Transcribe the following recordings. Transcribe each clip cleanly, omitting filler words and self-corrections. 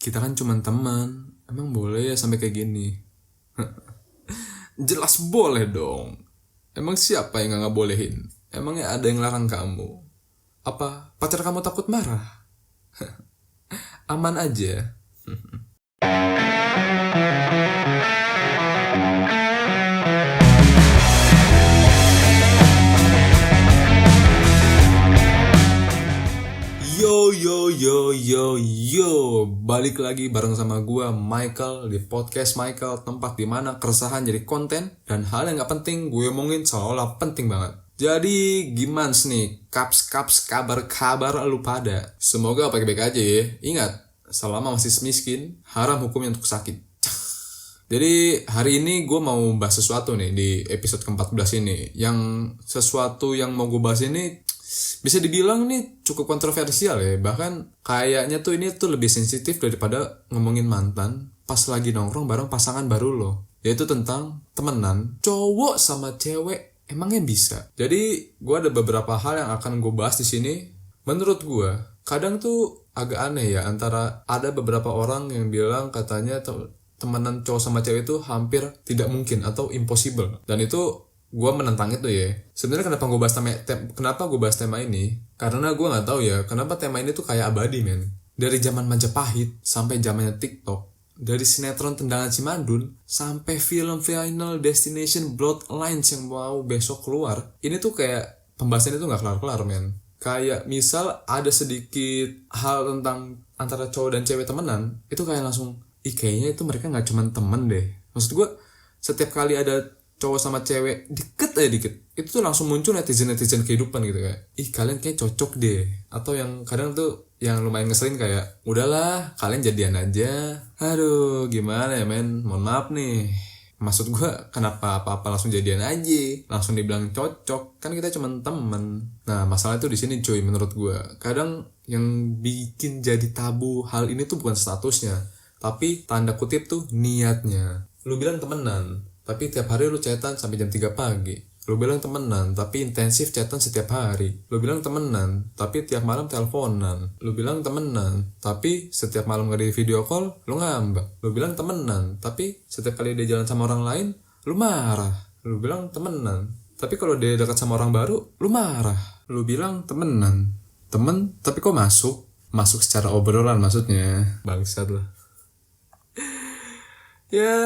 Kita kan cuma teman. Emang boleh ya sampai kayak gini? Jelas boleh dong. Emang siapa yang nggak bolehin? Emangnya ada yang larang kamu? Apa pacar kamu takut marah? Aman aja. Yo yo yo yo yo, balik lagi bareng sama gua Michael di podcast Michael, tempat dimana keresahan jadi konten dan hal yang nggak penting gue omongin seolah penting banget. Jadi gimana nih kaps kabar lu pada? Semoga baik-baik aja ya. Ingat, selama masih miskin, haram hukumnya untuk sakit. Jadi hari ini gue mau bahas sesuatu nih di episode ke-14 ini. Yang sesuatu yang mau gue bahas ini bisa dibilang nih cukup kontroversial ya. Bahkan kayaknya tuh ini tuh lebih sensitif daripada ngomongin mantan pas lagi nongkrong bareng pasangan baru lo. Yaitu tentang temenan cowok sama cewek, emangnya bisa. Jadi gue ada beberapa hal yang akan gue bahas di sini. Menurut gue kadang tuh agak aneh ya, antara ada beberapa orang yang bilang katanya temenan cowok sama cewek itu hampir tidak mungkin atau impossible, dan itu gue menentang itu ya. Sebenarnya kenapa gue bahas tema ini? Karena gue nggak tahu ya kenapa tema ini tuh kayak abadi men. Dari zaman Majapahit sampai zamannya TikTok, dari sinetron Tendangan Cimandun sampai film Final Destination Bloodlines yang mau besok keluar, ini tuh kayak pembahasan itu nggak kelar-kelar men. Kayak misal ada sedikit hal tentang antara cowok dan cewek temenan, itu kayak langsung kayaknya itu mereka nggak cuma temen deh. Maksud gue, setiap kali ada cowok sama cewek dikit, itu tuh langsung muncul netizen kehidupan gitu kayak, kalian kayak cocok deh. Atau yang kadang tuh yang lumayan ngeselin kayak, udahlah kalian jadian aja. Aduh gimana ya men, mohon maaf nih. Maksud gue, kenapa apa-apa langsung jadian aja, langsung dibilang cocok, kan kita cuma temen. Nah masalah itu di sini cuy, menurut gue kadang yang bikin jadi tabu hal ini tuh bukan statusnya, tapi tanda kutip tuh niatnya. Lu bilang temenan, tapi tiap hari lu chatan sampai jam 3 pagi. Lu bilang temenan, tapi intensif chatan setiap hari. Lu bilang temenan, tapi tiap malam teleponan. Lu bilang temenan, tapi setiap malam gak di video call, lu ngambek. Lu bilang temenan, tapi setiap kali dia jalan sama orang lain, lu marah. Lu bilang temenan, tapi kalau dia dekat sama orang baru, lu marah. Lu bilang temenan, temen tapi kok masuk secara obrolan maksudnya. Bangsat lah. Ya,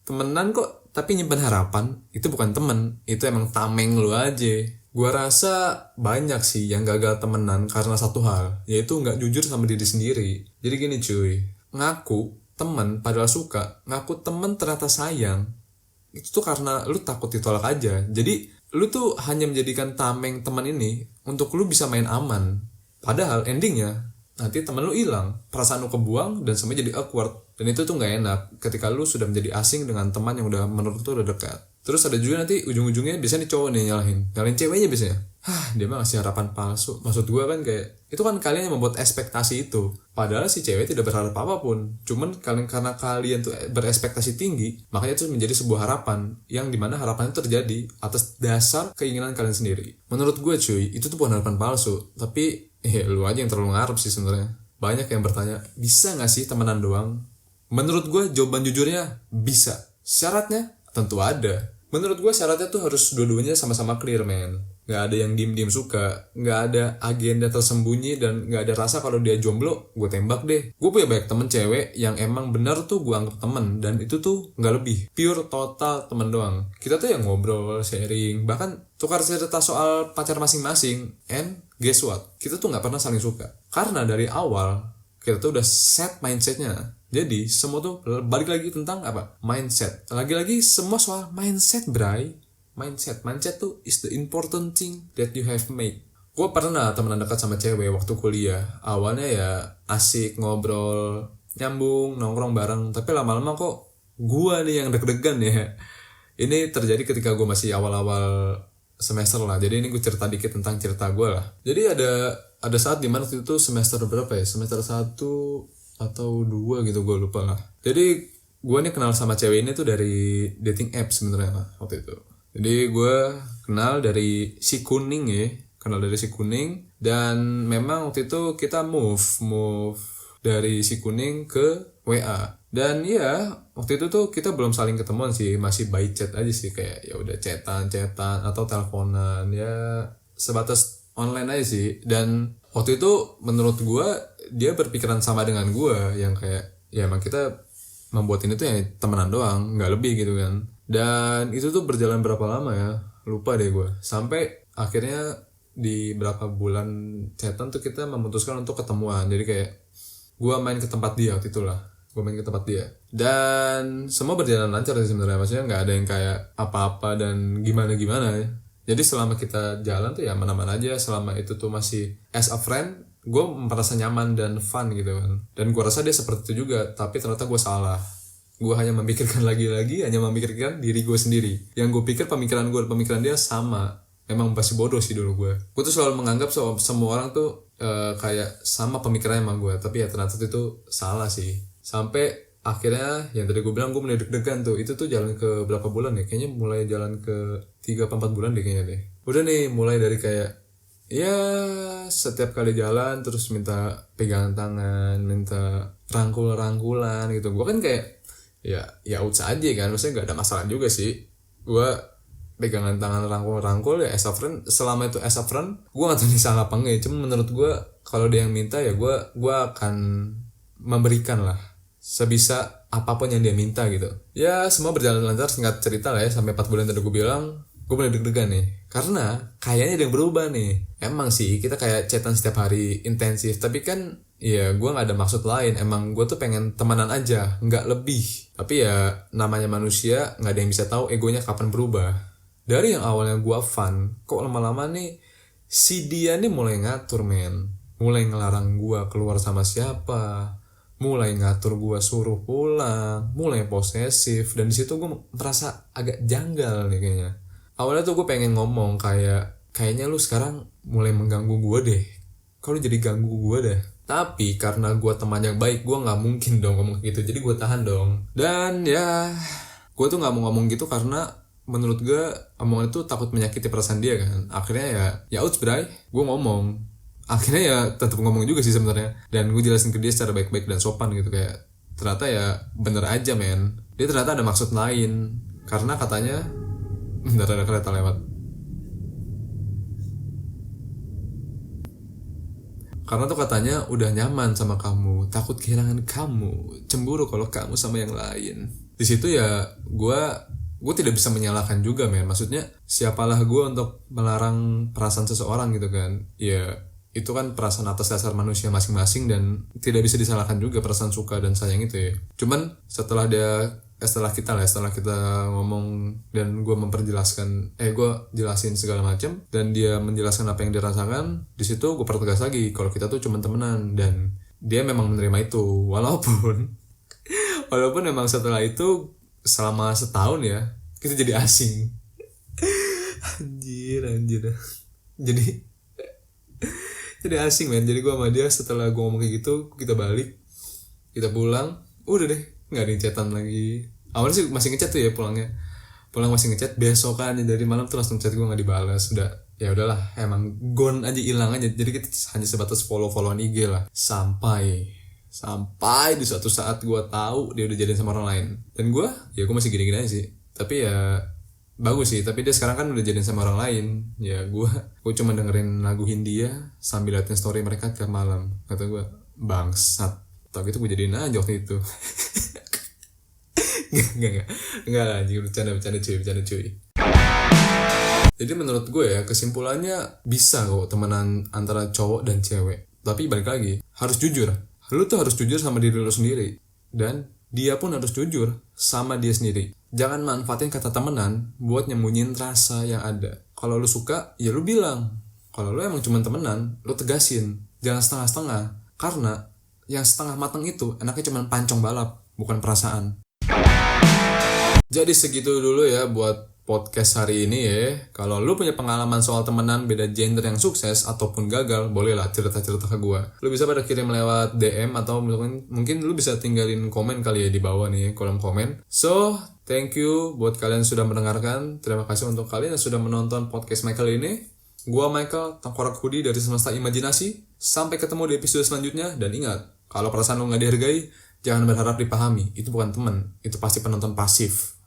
temenan kok tapi nyimpen harapan, itu bukan temen, itu emang tameng lu aja. Gua rasa banyak sih yang gagal temenan karena satu hal, yaitu nggak jujur sama diri sendiri. Jadi gini cuy, ngaku temen padahal suka, ngaku temen ternyata sayang, itu tuh karena lu takut ditolak aja. Jadi lu tuh hanya menjadikan tameng teman ini untuk lu bisa main aman, padahal endingnya nanti temen lu hilang, perasaan lu kebuang, dan semuanya jadi awkward. Dan itu tuh gak enak ketika lu sudah menjadi asing dengan teman yang udah menurut tuh udah dekat. Terus ada juga nanti ujung-ujungnya biasanya nih cowok nih nyalahin ceweknya biasanya. Dia mah ngasih harapan palsu. Maksud gue kan kayak, itu kan kalian yang membuat ekspektasi itu, padahal si cewek tidak berharap apapun. Cuman karena kalian tuh berespektasi tinggi, makanya itu menjadi sebuah harapan, yang dimana harapan itu terjadi atas dasar keinginan kalian sendiri. Menurut gue cuy, itu tuh bukan harapan palsu, tapi lu aja yang terlalu ngarep sih sebenarnya. Banyak yang bertanya, bisa gak sih temenan doang? Menurut gue jawaban jujurnya bisa. Syaratnya tentu ada. Menurut gue syaratnya tuh harus dua-duanya sama-sama clear man. Gak ada yang diem-diem suka, gak ada agenda tersembunyi, dan gak ada rasa kalau dia jomblo gue tembak deh. Gue punya banyak temen cewek yang emang bener tuh gue anggap temen, dan itu tuh gak lebih, pure total temen doang. Kita tuh yang ngobrol, sharing, bahkan tukar cerita soal pacar masing-masing. And guess what? Kita tuh gak pernah saling suka, karena dari awal kita tuh udah set mindsetnya. Jadi semua tuh balik lagi tentang apa? Mindset. Lagi-lagi semua soal mindset, bray. Mindset tuh is the important thing that you have made. Gue pernah temenan dekat sama cewek waktu kuliah. Awalnya ya asik ngobrol, nyambung, nongkrong bareng. Tapi lama-lama kok gue nih yang deg-degan ya. Ini terjadi ketika gue masih awal-awal semester lah. Jadi ini gue cerita dikit tentang cerita gue lah. Jadi ada saat dimana itu semester berapa ya? Semester 1 atau 2 gitu, gue lupa lah. Jadi gue nih kenal sama cewek ini tuh dari dating app sebenarnya lah waktu itu. Jadi gue kenal dari si Kuning, dan memang waktu itu kita move dari si kuning ke WA. Dan ya waktu itu tuh kita belum saling ketemuan sih, masih by chat aja sih, kayak ya udah chatan atau teleponan, ya sebatas online aja sih. Dan waktu itu menurut gue dia berpikiran sama dengan gue, yang kayak ya emang kita membuat ini tuh ya temenan doang, nggak lebih gitu kan. Dan itu tuh berjalan berapa lama ya, lupa deh gue, sampai akhirnya di berapa bulan chatan tuh kita memutuskan untuk ketemuan. Jadi kayak gue main ke tempat dia waktu itulah, gue main ke tempat dia, dan semua berjalan lancar sih sebenarnya. Maksudnya nggak ada yang kayak apa-apa dan gimana ya. Jadi selama kita jalan tuh ya aman-aman aja. Selama itu tuh masih as a friend, gue merasa nyaman dan fun gitu kan. Dan gue rasa dia seperti itu juga, tapi ternyata gue salah. Gue hanya memikirkan hanya memikirkan diri gue sendiri. Yang gue pikir pemikiran gue dan pemikiran dia sama. Emang masih bodoh sih dulu gue. Gue tuh selalu menganggap semua orang tuh kayak sama pemikirannya sama gue, tapi ya ternyata itu salah sih. Sampai akhirnya yang tadi gue bilang, gue mulai deg-degan tuh. Itu tuh jalan ke berapa bulan ya, kayaknya mulai jalan ke 3-4 bulan deh kayaknya deh. Udah nih mulai dari kayak ya setiap kali jalan terus minta pegangan tangan, minta rangkulan gitu. Gue kan kayak ya uts aja kan, maksudnya gak ada masalah juga sih. Gue pegangan tangan, rangkul ya as a friend. Selama itu as a friend, gue gak tahu ini salah apa enggak. Cuma menurut gue kalau dia yang minta ya gue akan memberikan lah sebisa apapun yang dia minta gitu. Ya semua berjalan lancar, singkat cerita lah ya, sampai 4 bulan tadi gue bilang, gue mulai deg-degan nih karena kayaknya ada yang berubah nih. Emang sih kita kayak chatan setiap hari intensif, tapi kan ya gue gak ada maksud lain. Emang gue tuh pengen temenan aja, gak lebih. Tapi ya namanya manusia, gak ada yang bisa tahu egonya kapan berubah. Dari yang awalnya gue fun, kok lama-lama nih si dia nih mulai ngatur men. Mulai ngelarang gue keluar sama siapa, mulai ngatur gue suruh pulang, mulai posesif. Dan disitu gue merasa agak janggal nih kayaknya. Awalnya tuh gue pengen ngomong kayaknya lu sekarang mulai mengganggu gue deh, kalau jadi ganggu gue deh. Tapi karena gue teman yang baik, gue nggak mungkin dong ngomong gitu. Jadi gue tahan dong. Dan ya gue tuh nggak mau ngomong gitu karena menurut gue omongan itu takut menyakiti perasaan dia kan. Akhirnya ya outs bray, gue ngomong. Akhirnya ya tetap ngomong juga sih sebenarnya. Dan gue jelasin ke dia secara baik-baik dan sopan gitu, kayak ternyata ya bener aja men. Dia ternyata ada maksud lain. Karena katanya bentar, ada kereta lewat. Karena tuh katanya udah nyaman sama kamu, takut kehilangan kamu, cemburu kalau kamu sama yang lain. Di situ ya gue tidak bisa menyalahkan juga men. Maksudnya siapalah gue untuk melarang perasaan seseorang gitu kan. Ya itu kan perasaan atas dasar manusia masing-masing, dan tidak bisa disalahkan juga perasaan suka dan sayang itu ya. Cuman setelah kita ngomong dan gue memperjelaskan, gue jelasin segala macam dan dia menjelaskan apa yang dirasakan, di situ gue pertegas lagi kalau kita tuh cuma temenan. Dan dia memang menerima itu, walaupun memang setelah itu selama setahun ya kita jadi asing. anjir jadi asing men. Jadi gue sama dia setelah gue ngomong kayak gitu, kita balik, kita pulang, udah deh nggak ada chatan lagi. Awalnya sih masih ngechat tuh ya, pulang masih ngechat. Besokan dari malam tuh langsung chat gue nggak dibalas. Udah ya udahlah, emang gone aja, hilang aja. Jadi kita hanya sebatas followan IG lah. Sampai di suatu saat gue tahu dia udah jadian sama orang lain. Dan gue masih gini-gini aja sih. Tapi ya bagus sih. Tapi dia sekarang kan udah jadian sama orang lain. Ya gue cuma dengerin lagu Hindia sambil liatin story mereka tiap malam. Kata gue bangsat. Tapi itu gue jadiin aja waktu itu. Enggak lah, bercanda cuy. Jadi menurut gue ya, kesimpulannya bisa kok temenan antara cowok dan cewek. Tapi balik lagi, harus jujur. Lu tuh harus jujur sama diri lu sendiri. Dan dia pun harus jujur sama dia sendiri. Jangan manfaatin kata temenan buat nyembunyiin rasa yang ada. Kalau lu suka, ya lu bilang. Kalau lu emang cuma temenan, lu tegasin. Jangan setengah-setengah. Karena yang setengah matang itu enaknya cuma pancong balap, bukan perasaan. Jadi segitu dulu ya buat podcast hari ini ya. Kalau lu punya pengalaman soal temenan beda gender yang sukses ataupun gagal, bolehlah cerita-cerita ke gue. Lu bisa pada kirim lewat DM atau mungkin lu bisa tinggalin komen kali ya di bawah nih, kolom komen. So, thank you buat kalian yang sudah mendengarkan. Terima kasih untuk kalian yang sudah menonton podcast Michael ini. Gua Michael, tengkorak hoodie dari semesta imajinasi. Sampai ketemu di episode selanjutnya, dan ingat, Kalau perasaan lu nggak dihargai, jangan berharap dipahami. Itu bukan teman, itu pasti penonton pasif.